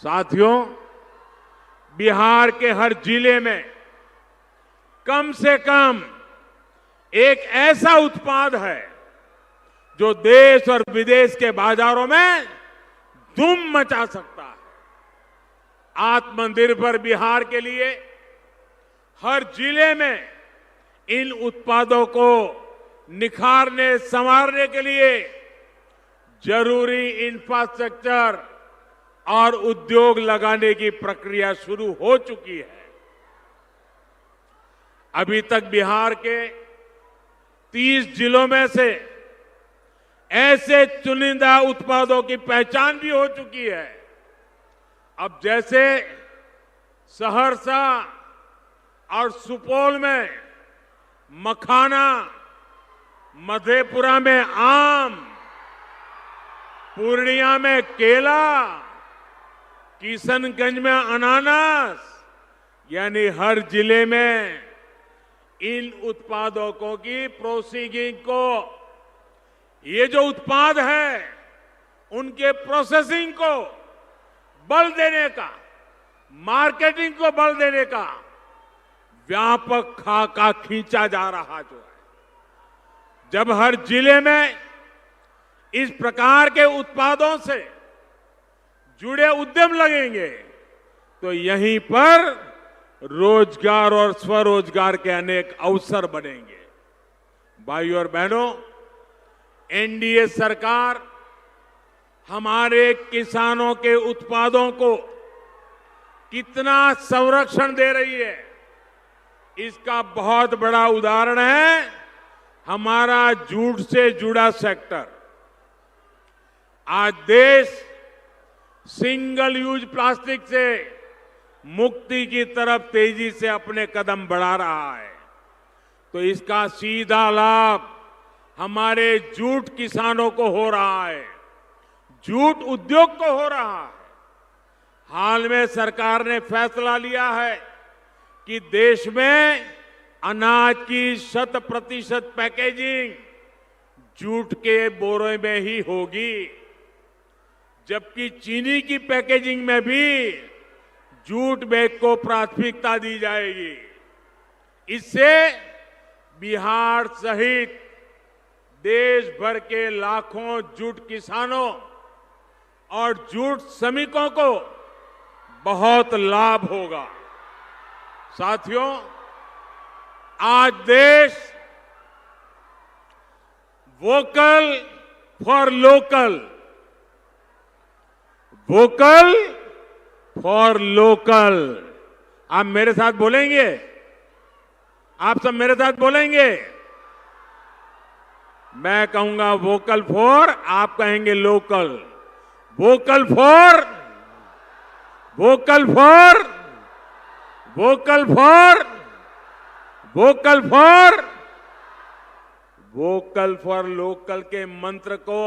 साथियों, बिहार के हर जिले में कम से कम एक ऐसा उत्पाद है जो देश और विदेश के बाजारों में धूम मचा सकता है। आत्मनिर्भर बिहार के लिए हर जिले में इन उत्पादों को निखारने संवारने के लिए जरूरी इंफ्रास्ट्रक्चर और उद्योग लगाने की प्रक्रिया शुरू हो चुकी है। अभी तक बिहार के 30 जिलों में से ऐसे चुनिंदा उत्पादों की पहचान भी हो चुकी है। अब जैसे सहरसा और सुपौल में मखाना, मधेपुरा में आम, पूर्णिया में केला, किशनगंज में अनानास, यानी हर जिले में इन उत्पादों की प्रोसेसिंग को, ये जो उत्पाद है उनके प्रोसेसिंग को बल देने का, मार्केटिंग को बल देने का व्यापक खाका खींचा जा रहा जो है। जब हर जिले में इस प्रकार के उत्पादों से जुड़े उद्यम लगेंगे तो यहीं पर रोजगार और स्वरोजगार के अनेक अवसर बनेंगे। भाइयों और बहनों, एनडीए सरकार हमारे किसानों के उत्पादों को कितना संरक्षण दे रही है, इसका बहुत बड़ा उदाहरण है हमारा जूट से जुड़ा सेक्टर। आज देश सिंगल यूज प्लास्टिक से मुक्ति की तरफ तेजी से अपने कदम बढ़ा रहा है, तो इसका सीधा लाभ हमारे जूट किसानों को हो रहा है, जूट उद्योग को हो रहा है। हाल में सरकार ने फैसला लिया है कि देश में अनाज की 100% पैकेजिंग जूट के बोरे में ही होगी, जबकि चीनी की पैकेजिंग में भी जूट बैग को प्राथमिकता दी जाएगी। इससे बिहार सहित देश भर के लाखों जूट किसानों और जूट श्रमिकों को बहुत लाभ होगा। साथियों, आज देश vocal for local, vocal for local, आप मेरे साथ बोलेंगे? आप सब मेरे साथ बोलेंगे? मैं कहूंगा वोकल फॉर, आप कहेंगे local. Vocal for, vocal for, vocal for, vocal for, vocal for local के मंत्र को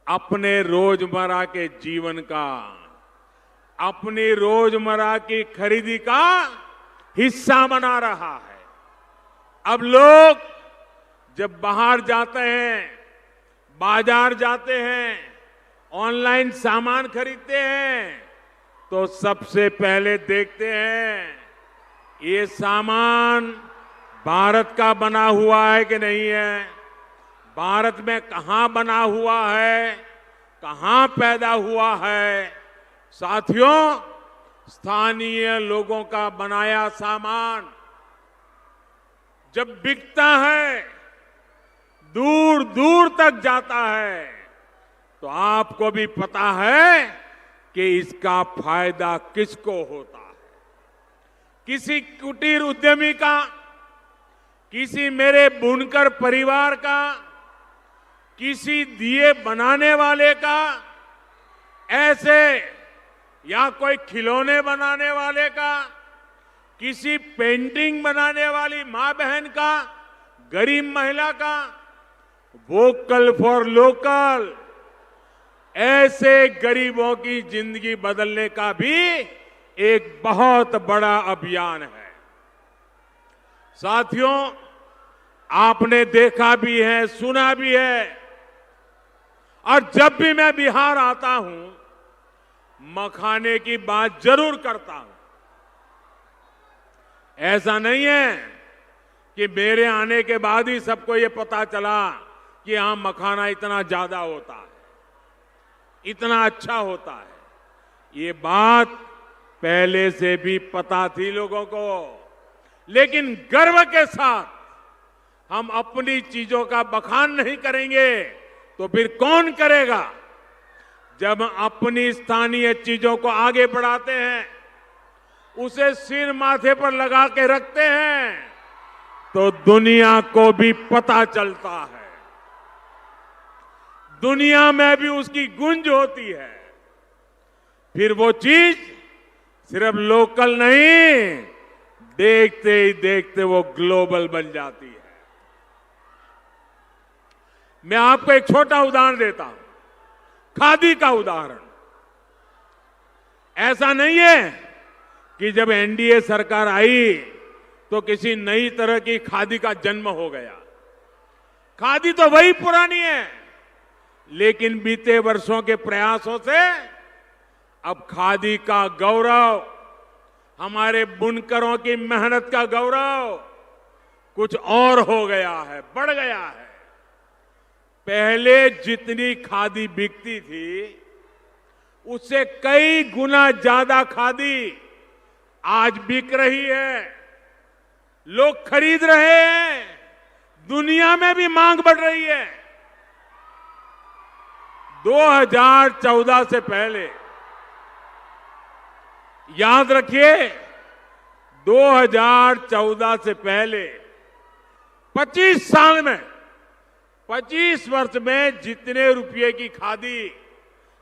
अपने रोजमर्रा के जीवन का, अपनी रोजमर्रा की खरीदी का हिस्सा बना रहा है। अब लोग जब बाहर जाते हैं, बाजार जाते हैं, ऑनलाइन सामान खरीदते हैं, तो सबसे पहले देखते हैं ये सामान भारत का बना हुआ है कि नहीं है, भारत में कहां बना हुआ है, कहां पैदा हुआ है। साथियों, स्थानीय लोगों का बनाया सामान जब बिकता है, दूर दूर तक जाता है, तो आपको भी पता है कि इसका फायदा किसको होता है। किसी कुटीर उद्यमी का, किसी मेरे बुनकर परिवार का, किसी दिए बनाने वाले का, ऐसे या कोई खिलौने बनाने वाले का, किसी पेंटिंग बनाने वाली मां बहन का, गरीब महिला का। वोकल फॉर लोकल ऐसे गरीबों की जिंदगी बदलने का भी एक बहुत बड़ा अभियान है। साथियों, आपने देखा भी है, सुना भी है, और जब भी मैं बिहार आता हूं, मखाने की बात जरूर करता हूं। ऐसा नहीं है कि मेरे आने के बाद ही सबको ये पता चला कि यहां मखाना इतना ज्यादा होता है, इतना अच्छा होता है। ये बात पहले से भी पता थी लोगों को, लेकिन गर्व के साथ हम अपनी चीजों का बखान नहीं करेंगे तो फिर कौन करेगा? जब अपनी स्थानीय चीजों को आगे बढ़ाते हैं, उसे सिर माथे पर लगा के रखते हैं, तो दुनिया को भी पता चलता है, दुनिया में भी उसकी गूंज होती है। फिर वो चीज सिर्फ लोकल नहीं, देखते ही देखते वो ग्लोबल बन जाती है। मैं आपको एक छोटा उदाहरण देता हूं, खादी का उदाहरण। ऐसा नहीं है कि जब एनडीए सरकार आई तो किसी नई तरह की खादी का जन्म हो गया। खादी तो वही पुरानी है, लेकिन बीते वर्षों के प्रयासों से अब खादी का गौरव, हमारे बुनकरों की मेहनत का गौरव कुछ और हो गया है, बढ़ गया है। पहले जितनी खादी बिकती थी, उससे कई गुना ज्यादा खादी आज बिक रही है, लोग खरीद रहे हैं, दुनिया में भी मांग बढ़ रही है। 2014 से पहले, याद रखिए, 2014 से पहले 25 साल में, 25 वर्ष में जितने रुपए की खादी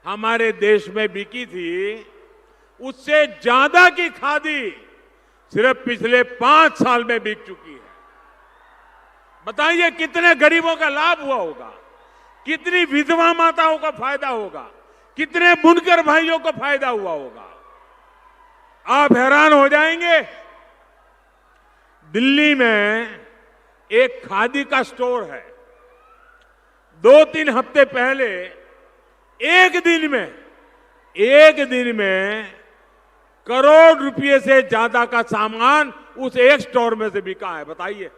हमारे देश में बिकी थी, उससे ज्यादा की खादी सिर्फ पिछले 5 साल में बिक चुकी है। बताइए कितने गरीबों का लाभ हुआ होगा, कितनी विधवा माताओं का फायदा होगा, कितने बुनकर भाइयों को फायदा हुआ होगा। आप हैरान हो जाएंगे। दिल्ली में एक खादी का स्टोर है। 2-3 हफ्ते पहले एक दिन में करोड़ रुपए से ज्यादा का सामान उस एक स्टोर में से बिका है। बताइए,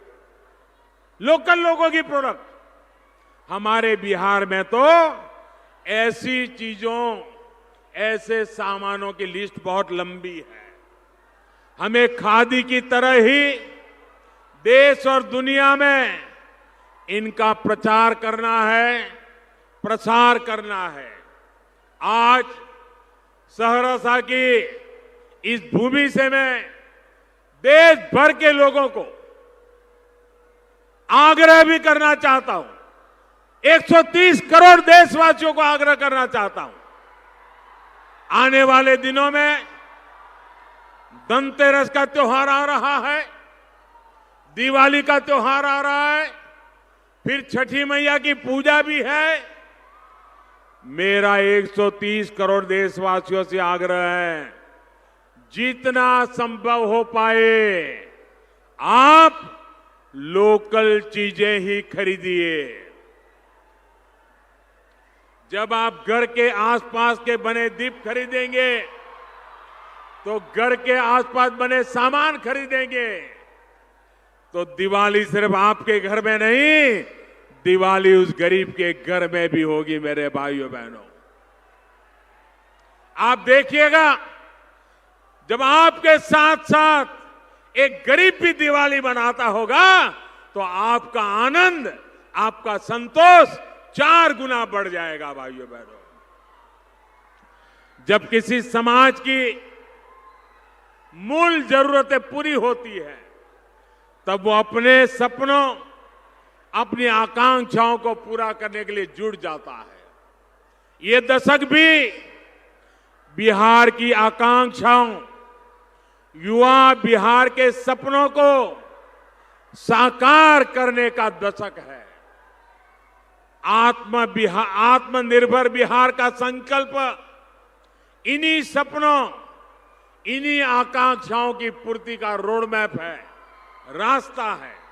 लोकल लोगों की प्रोडक्ट। हमारे बिहार में तो ऐसी चीजों, ऐसे सामानों की लिस्ट बहुत लंबी है। हमें खादी की तरह ही देश और दुनिया में इनका प्रचार करना है, प्रसार करना है। आज सहरसा की इस भूमि से मैं देश भर के लोगों को आग्रह भी करना चाहता हूं, 130 करोड़ देशवासियों को आग्रह करना चाहता हूं। आने वाले दिनों में धनतेरस का त्योहार आ रहा है, दिवाली का त्योहार आ रहा है, फिर छठी मैया की पूजा भी है। मेरा 130 करोड़ देशवासियों से आग्रह है, जितना संभव हो पाए आप लोकल चीजें ही खरीदिए। जब आप घर के आसपास के बने दीप खरीदेंगे, तो घर के आसपास बने सामान खरीदेंगे, तो दिवाली सिर्फ आपके घर में नहीं, दिवाली उस गरीब के घर में भी होगी। मेरे भाइयों बहनों, आप देखिएगा, जब आपके साथ साथ एक गरीब भी दिवाली मनाता होगा, तो आपका आनंद, आपका संतोष 4 गुना बढ़ जाएगा। भाइयों बहनों, जब किसी समाज की मूल जरूरतें पूरी होती है, तब वो अपने सपनों, अपनी आकांक्षाओं को पूरा करने के लिए जुट जाता है। ये दशक भी बिहार की आकांक्षाओं, युवा बिहार के सपनों को साकार करने का दशक है। आत्मनिर्भर बिहार का संकल्प इन्हीं सपनों, इन्हीं आकांक्षाओं की पूर्ति का रोड मैप है, रास्ता है।